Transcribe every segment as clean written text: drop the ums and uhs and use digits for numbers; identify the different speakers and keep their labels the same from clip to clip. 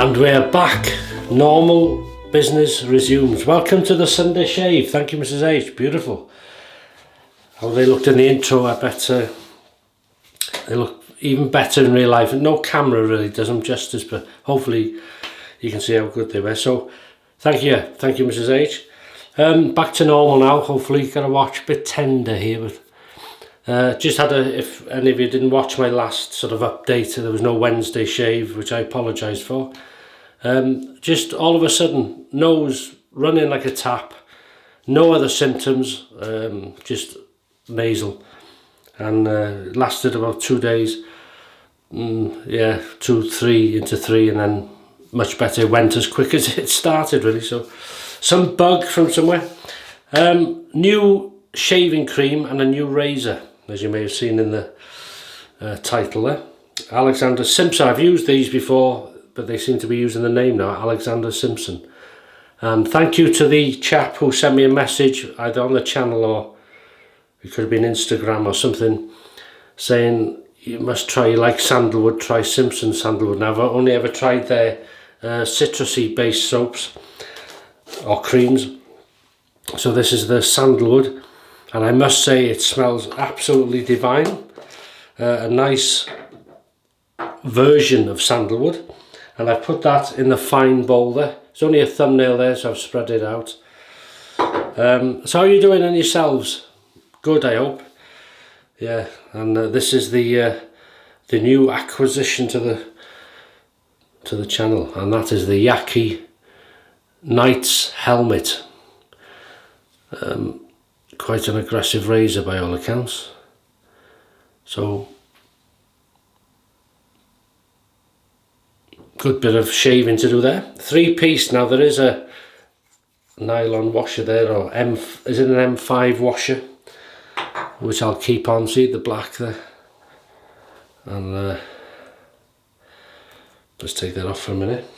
Speaker 1: And we're back. Normal business resumes. Welcome to the Sunday shave. Thank you, Mrs. H. Beautiful. How they looked in the intro, I bet they look even better in real life. No camera really does them justice, but hopefully you can see how good they were. So thank you, Mrs. H. Back to normal now. Hopefully, got to watch a bit tender here, but just had if any of you didn't watch my last sort of update, there was no Wednesday shave, which I apologise for. Just all of a sudden, nose running like a tap, no other symptoms, just nasal, and lasted about 2 days. Yeah, 2, 3 into 3, and then much better. It went as quick as it started really. So some bug from somewhere. New shaving cream and a new razor, as you may have seen in the title there. Alexander Simpson. I've used these before, but they seem to be using the name now, Alexander Simpson. And thank you to the chap who sent me a message either on the channel or it could have been Instagram or something, saying you must try, you like sandalwood, try Simpson Sandalwood. Now I've only ever tried their citrusy based soaps or creams, so this is the sandalwood, and I must say it smells absolutely divine. A nice version of sandalwood, and I've put that in the fine bowl there. It's only a thumbnail there, so I've spread it out. So how are you doing on yourselves? Good, I hope. Yeah, and this is the new acquisition to the channel, and that is the Yaqi Knight's helmet. Quite an aggressive razor by all accounts. So good bit of shaving to do there. 3-piece. Now there is a nylon washer there, or is it an M5 washer, which I'll keep on. See the black there, and let's take that off for a minute.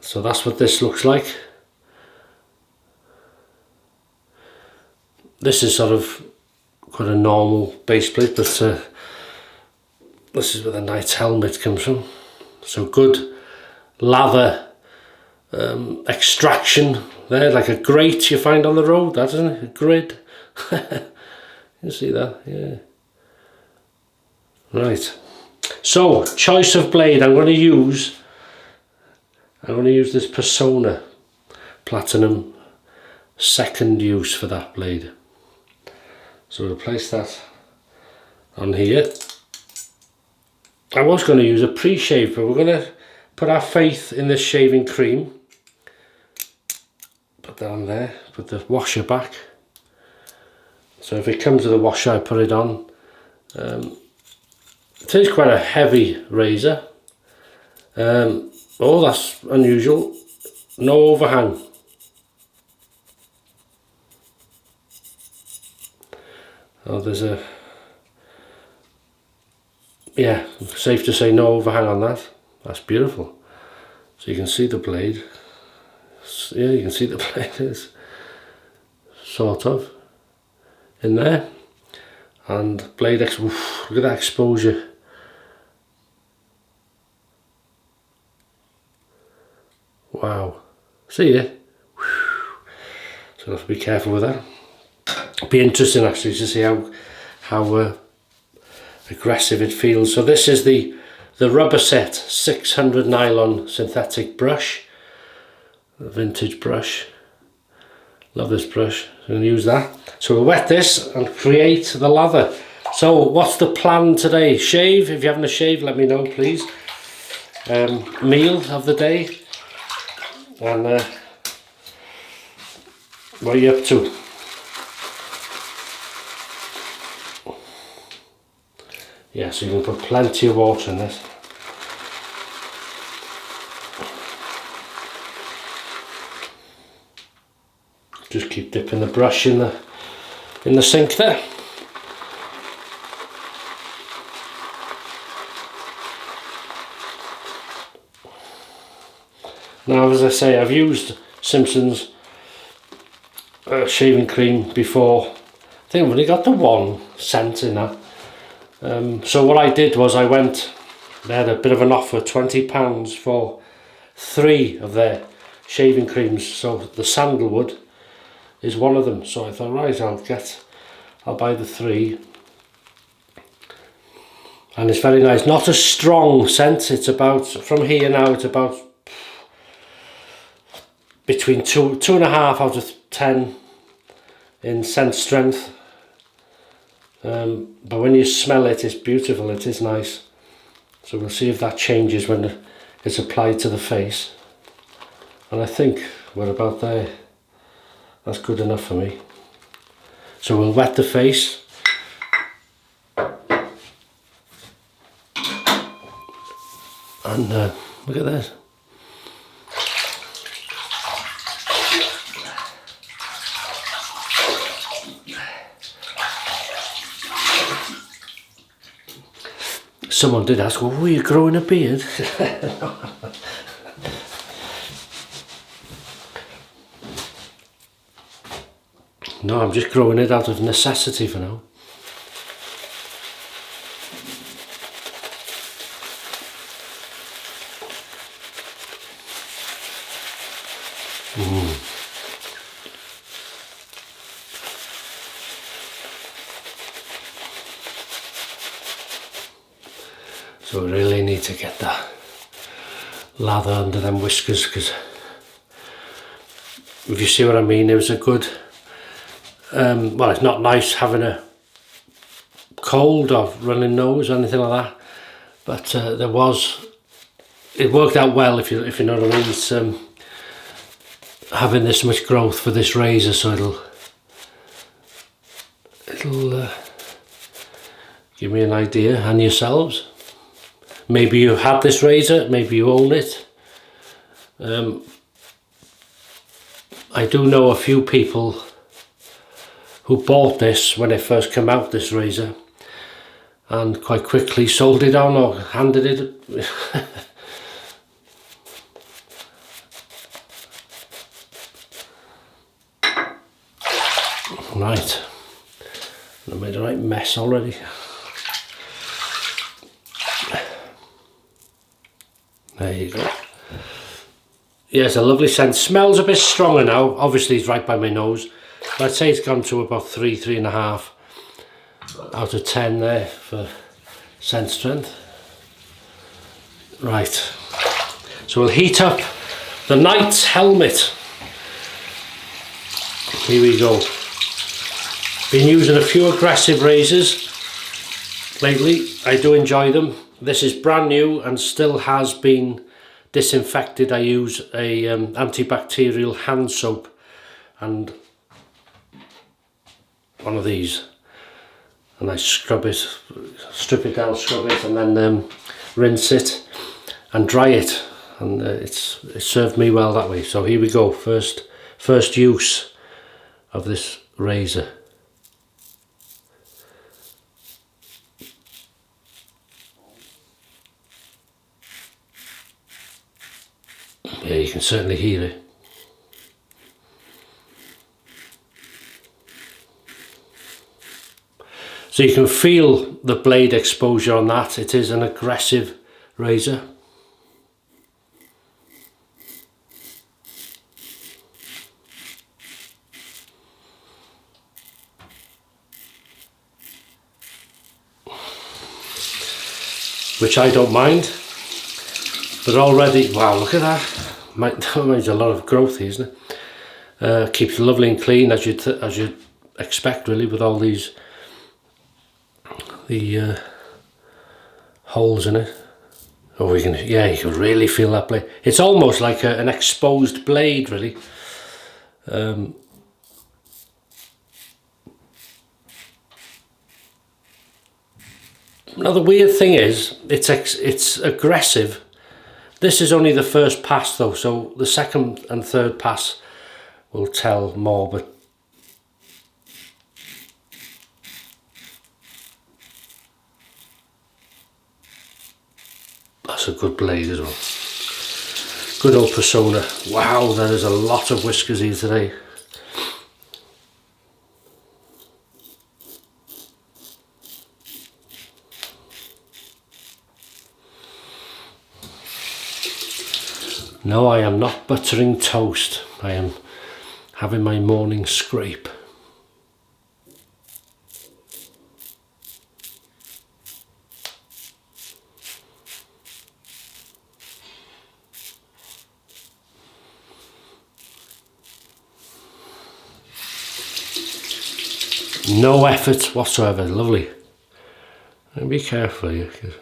Speaker 1: So that's what this looks like. This is sort of quite a normal base plate, but this is where the knight's helmet comes from. So good lather extraction there, like a grate you find on the road, that isn't it? A grid. You see that? Yeah. Right. So choice of blade. I'm going to use this Personna Platinum, second use for that blade. So we'll place that on here. I was going to use a pre-shave, but we're going to put our faith in this shaving cream. Put that on there, put the washer back. So if it comes with a washer, I put it on. It is quite a heavy razor. Oh, that's unusual. No overhang. Oh, there's a... Yeah, safe to say no overhang on that. That's beautiful. So you can see the blade. Yeah, you can see the blade is sort of in there. And blade, oof, look at that exposure. Wow. See it? So I'll have to be careful with that. It'll be interesting actually to see how aggressive it feels. So this is the Rubberset 600 nylon synthetic brush, a vintage brush. Love this brush. I'm going to use that. So we'll wet this and create the lather. So what's the plan today? Shave. If you're having a shave, let me know please. Meal of the day, and what are you up to? Yeah, so you can put plenty of water in this. Just keep dipping the brush in the sink there. Now, as I say, I've used Simpson's shaving cream before. I think I've only got the one scent in that. So what I did was I went They had a bit of an offer, £20 for 3 of their shaving creams. So the Sandalwood is one of them. So I thought, right, I'll buy the 3. And it's very nice. Not a strong scent. It's about, from here now, it's about between 2.5 out of 10 in scent strength. But when you smell it, it's beautiful. It is nice. So we'll see if that changes when it's applied to the face. And I think we're about there. That's good enough for me. So we'll wet the face. And look at this. Someone did ask, well, were you growing a beard? No, I'm just growing it out of necessity for now. So we really need to get that lather under them whiskers, because if you see what I mean, it was a good, well, it's not nice having a cold or running nose or anything like that, but it worked out well, if you know what I mean. It's having this much growth for this razor, so it'll give me an idea, and yourselves. Maybe you had this razor, maybe you own it. I do know a few people who bought this when it first came out, this razor, and quite quickly sold it on or handed it. Right, I made a right mess already. There you go. Yeah, it's a lovely scent. Smells a bit stronger now. Obviously it's right by my nose. But I'd say it's gone to about 3.5 out of 10 there for scent strength. Right. So we'll heat up the knight's helmet. Here we go. Been using a few aggressive razors lately. I do enjoy them. This is brand new and still has been disinfected. I use a antibacterial hand soap and one of these, and I scrub it, strip it down, scrub it, and then rinse it and dry it, and it served me well that way. So here we go, first use of this razor. Yeah, you can certainly hear it. So you can feel the blade exposure on that. It is an aggressive razor. Which I don't mind. But already, wow, look at that. There's a lot of growth here, isn't it? Keeps lovely and clean, as you'd expect, really, with all the holes in it. Oh, you can really feel that blade. It's almost like an exposed blade, really. Now the weird thing is, it's aggressive. This is only the first pass though, so the second and third pass will tell more, but that's a good blade as well. Good old Personna. Wow, there is a lot of whiskers here today. No, I am not buttering toast. I am having my morning scrape. No effort whatsoever, lovely. And be careful here, because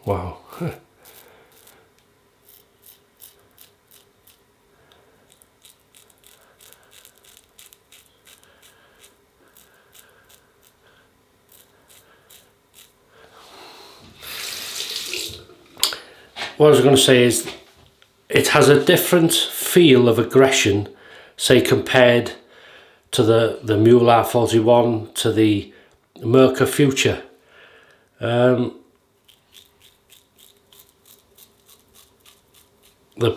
Speaker 1: wow. What I was going to say is it has a different feel of aggression, say compared to the Mule R41, to the Merca Future. The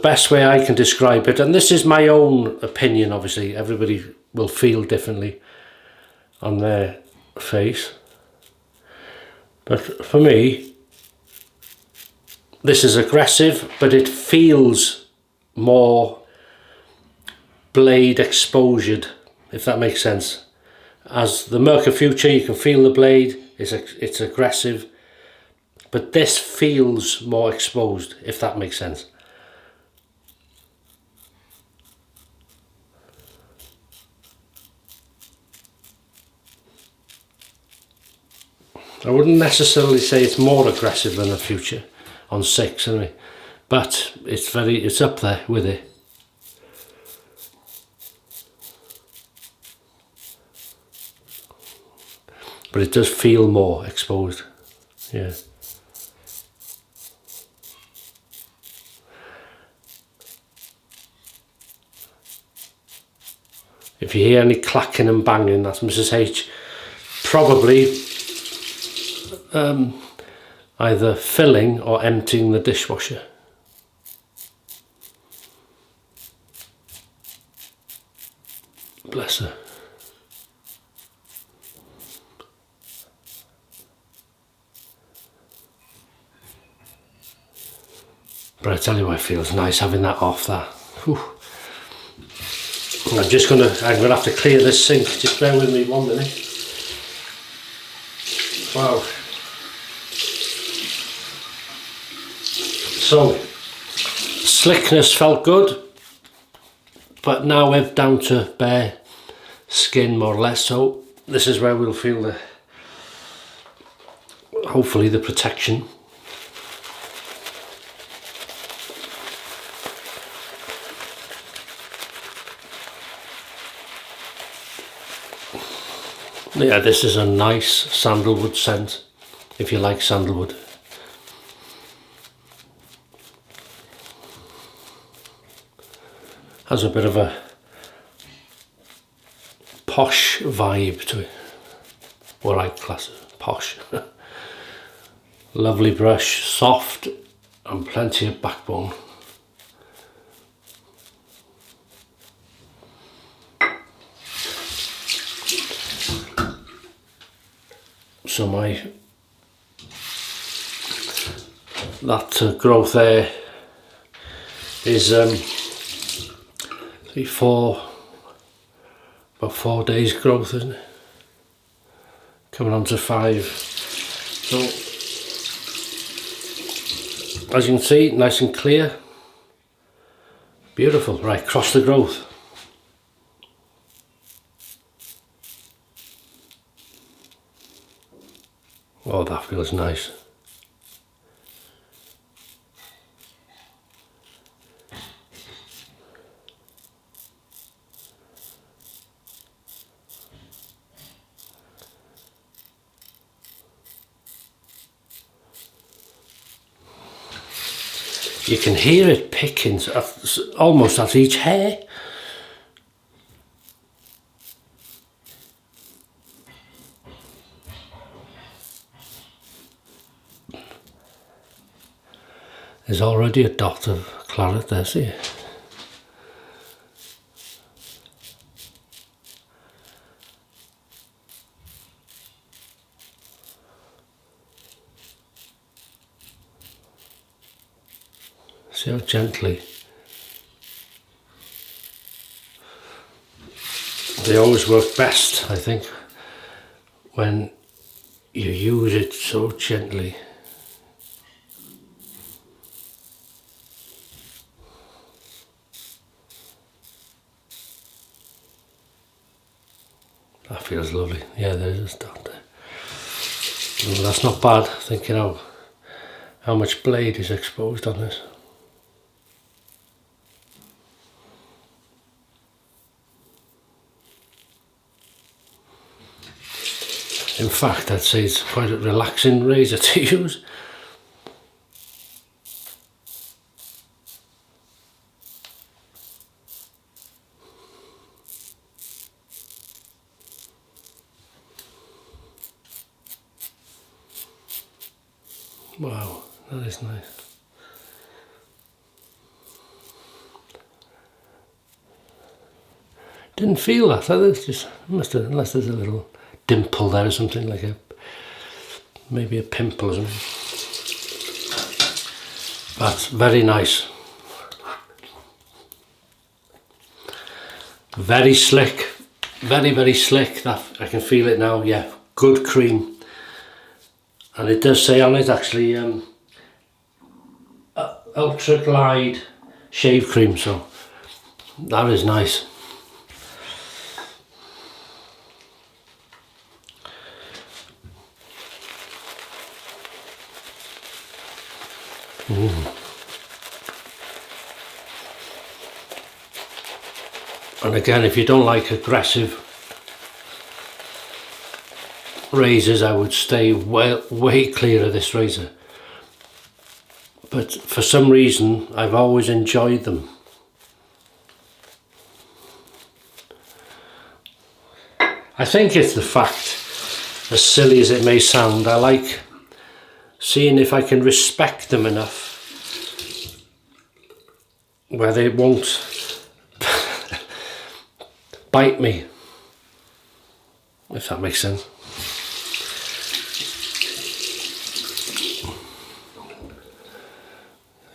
Speaker 1: best way I can describe it, and this is my own opinion, obviously everybody will feel differently on their face, but for me this is aggressive, but it feels more blade exposed, if that makes sense. As the Merca Future, you can feel the blade, it's aggressive, but this feels more exposed, if that makes sense. I wouldn't necessarily say it's more aggressive than the Future on 6 anyway, but it's up there with it. But it does feel more exposed, yeah. If you hear any clacking and banging, that's Mrs. H probably either filling or emptying the dishwasher. Bless her. But I tell you what, it feels nice having that off that. Whew. I'm gonna have to clear this sink. Just bear with me 1 minute. Wow. So, slickness felt good, but now we're down to bare skin more or less, so this is where we'll feel hopefully the protection. Yeah, this is a nice sandalwood scent, if you like sandalwood. Has a bit of a posh vibe to it, what I class as posh. Lovely brush, soft and plenty of backbone. So that growth there is about 4 days growth, isn't it? Coming on to 5. So as you can see, nice and clear, beautiful. Right, cross the growth. Oh, that feels nice. You can hear it picking almost at each hair. There's already a dot of claret there, see? See how gently. They always work best, I think, when you use it so gently. That feels lovely. Yeah, there is a start there. Well, that's not bad, thinking how much blade is exposed on this. In fact, I'd say it's quite a relaxing razor to use. Wow, that is nice. Didn't feel that. It's just must have, unless there's a little dimple there or something, like maybe a pimple or something. But very nice. Very slick. Very slick. That I can feel it now. Yeah, good cream. And it does say on it actually ultra glide shave cream, so that is nice. And again, if you don't like aggressive razors, I would stay way clear of this razor. But for some reason, I've always enjoyed them. I think it's the fact, as silly as it may sound, I like seeing if I can respect them enough where they won't bite me, if that makes sense.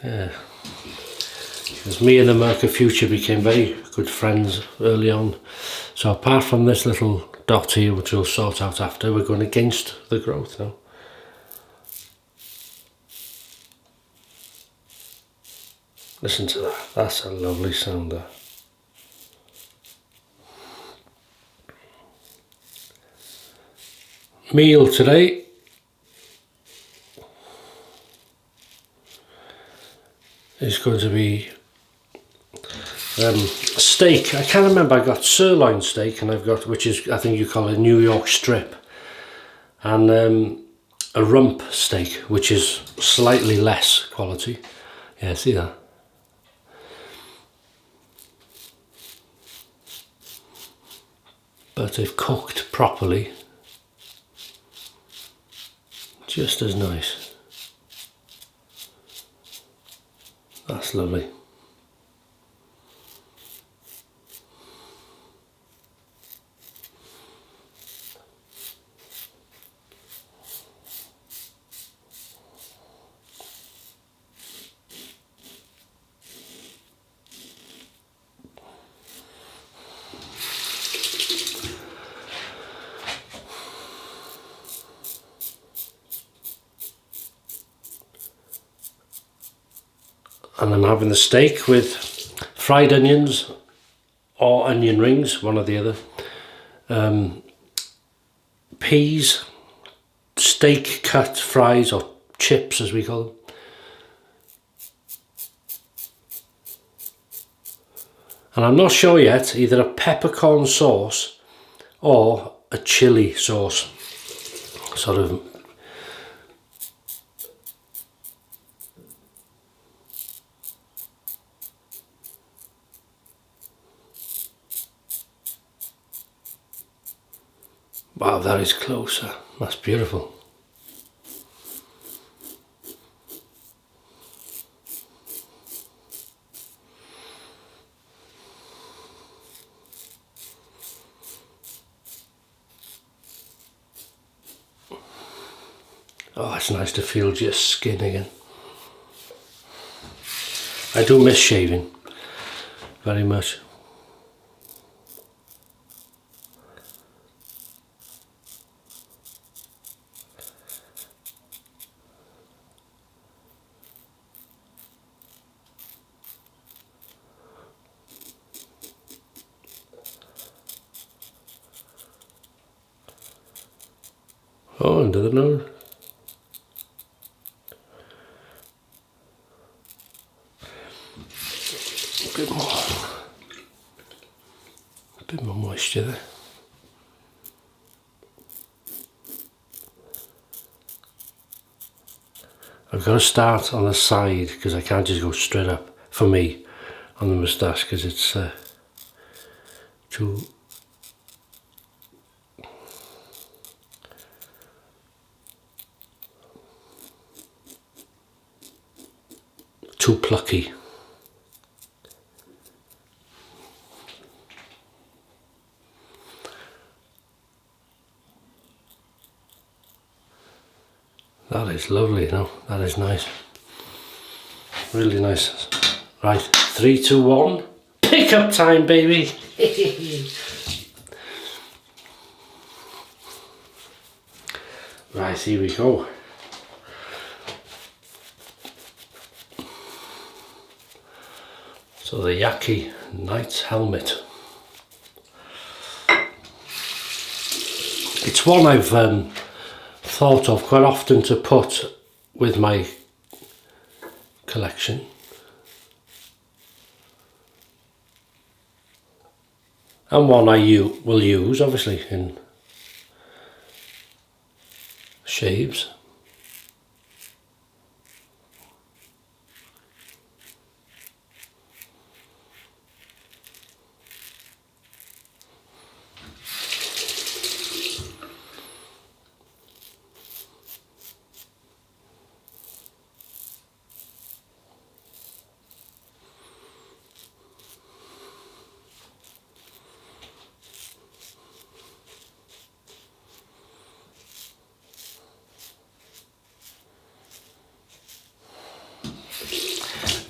Speaker 1: Yeah, because me and the Merca Future became very good friends early on. So apart from this little dot here, which we'll sort out after, we're going against the growth now. Listen to that, that's a lovely sound there. Meal today. Is going to be steak. I can't remember, I got sirloin steak and I've got, which is, I think you call it New York strip, and a rump steak, which is slightly less quality. Yeah, see that? But if cooked properly, just as nice. That's lovely. And I'm having the steak with fried onions or onion rings, one or the other. Peas, steak cut fries or chips as we call them. And I'm not sure yet, either a peppercorn sauce or a chili sauce. Sort of. Wow, that is closer. That's beautiful. Oh, it's nice to feel just skin again. I do miss shaving very much. Oh, under the nose. A bit more moisture there. I've got to start on the side because I can't just go straight up, for me, on the moustache, because it's too plucky. That is lovely, you know, that is nice. Really nice. Right, 3, 2, 1. Pick up time, baby. Right, here we go. So the Yaqi Knight's helmet. It's one I've thought of quite often to put with my collection. And one I will use obviously in shaves.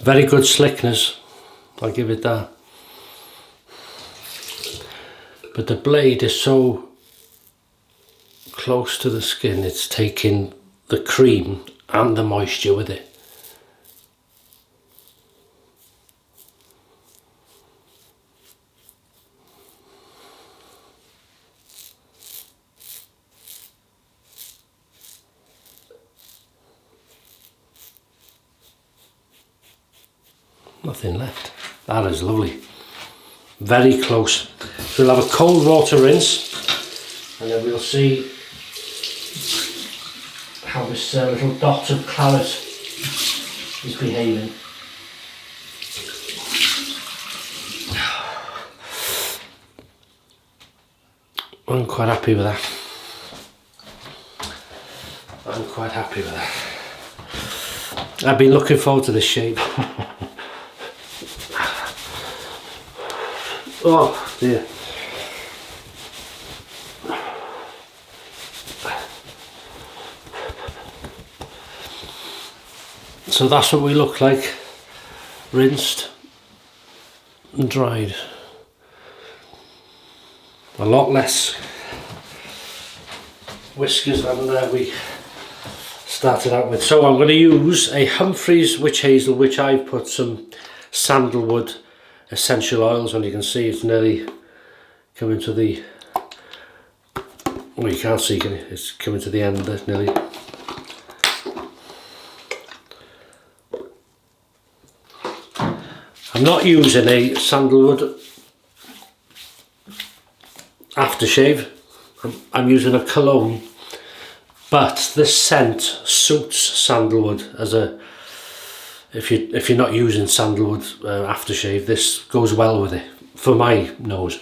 Speaker 1: Very good slickness, I'll give it that. But the blade is so close to the skin, it's taking the cream and the moisture with it. Nothing left. That is lovely. Very close. So we'll have a cold water rinse and then we'll see how this little dot of claret is behaving. I'm quite happy with that. I'm quite happy with that. I've been looking forward to this shave. Oh dear. So that's what we look like, rinsed and dried. A lot less whiskers than we started out with. So I'm going to use a Humphreys witch hazel, which I've put some sandalwood essential oils on. You can see it's nearly coming to the, well, you can't see, can you? It's coming to the end there, nearly. I'm not using a sandalwood aftershave. I'm using a Cologne, but this scent suits sandalwood as a, if you're not using sandalwood aftershave, this goes well with it for my nose.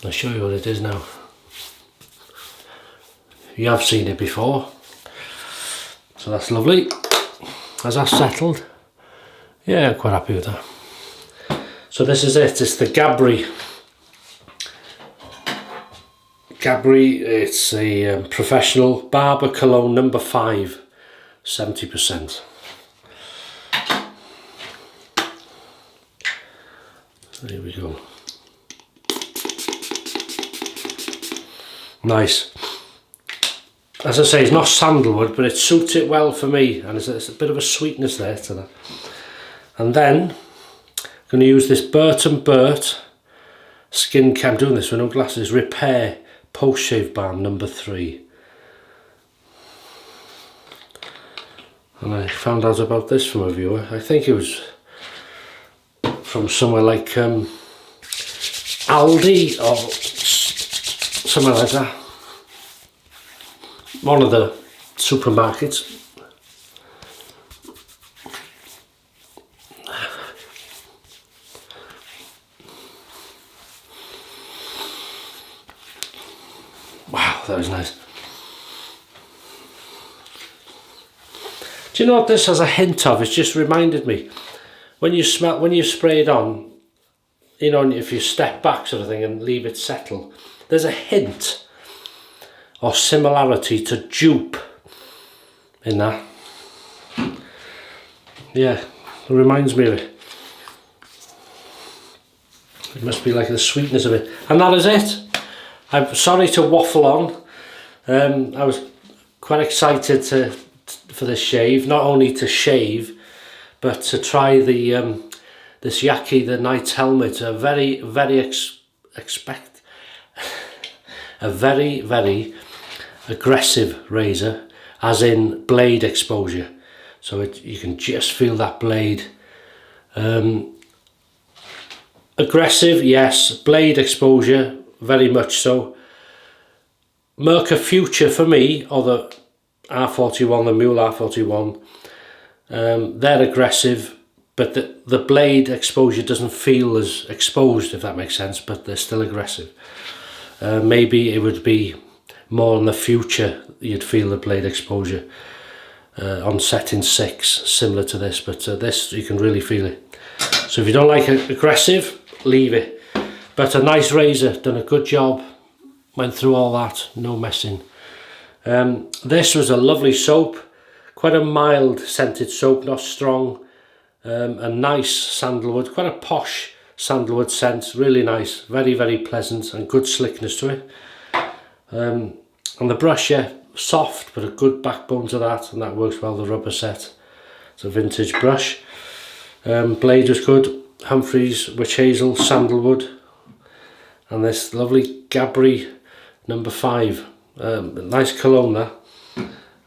Speaker 1: I'll show you what it is now. You have seen it before, so that's lovely. Has that settled? Yeah, I'm quite happy with that. So this is it. It's the Gabri. It's a professional barber cologne number 5, 70%. There we go. Nice. As I say, it's not sandalwood, but it suits it well for me, and there's a bit of a sweetness there to that. And then I'm going to use this Bert Skin Care. I'm doing this with no glasses. Repair post-shave balm number 3. And I found out about this from a viewer. I think it was from somewhere like Aldi or somewhere like that. One of the supermarkets. Wow, that was nice. Do you know what this has a hint of? It's just reminded me. When you spray it on, you know, if you step back sort of thing and leave it settle, there's a hint or similarity to dupe in that. Yeah, it reminds me of it. It must be like the sweetness of it. And that is it. I'm sorry to waffle on. I was quite excited for this shave, not only to shave, but to try the this Yaqi, the Knight's Helmet, a very aggressive razor, as in blade exposure. So you can just feel that blade. Aggressive, yes. Blade exposure, very much so. Merca Future for me, or the R41, the Mule R41, they're aggressive, but the blade exposure doesn't feel as exposed, if that makes sense, but they're still aggressive. Maybe it would be more in the Future you'd feel the blade exposure on setting 6, similar to this, but this you can really feel it. So if you don't like it aggressive, leave it. But a nice razor, done a good job, went through all that, no messing. This was a lovely soap, quite a mild scented soap, not strong, a nice sandalwood, quite a posh sandalwood scent, really nice, very pleasant and good slickness to it. And the brush, yeah, soft but a good backbone to that, and that works well, the Rubberset. It's a vintage brush. Blade was good, Humphreys, Witch Hazel, Sandalwood, and this lovely Gabri number 5. Nice Cologne that,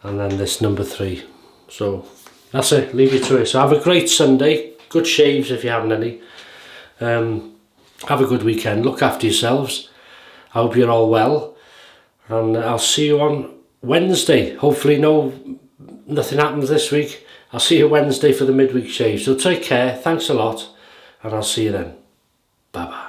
Speaker 1: and then this number 3. So that's it, leave you to it. So have a great Sunday, good shaves if you haven't any. Have a good weekend, look after yourselves. I hope you're all well, and I'll see you on Wednesday. Hopefully nothing happens this week. I'll see you Wednesday for the midweek shave. So take care, thanks a lot, and I'll see you then. Bye bye.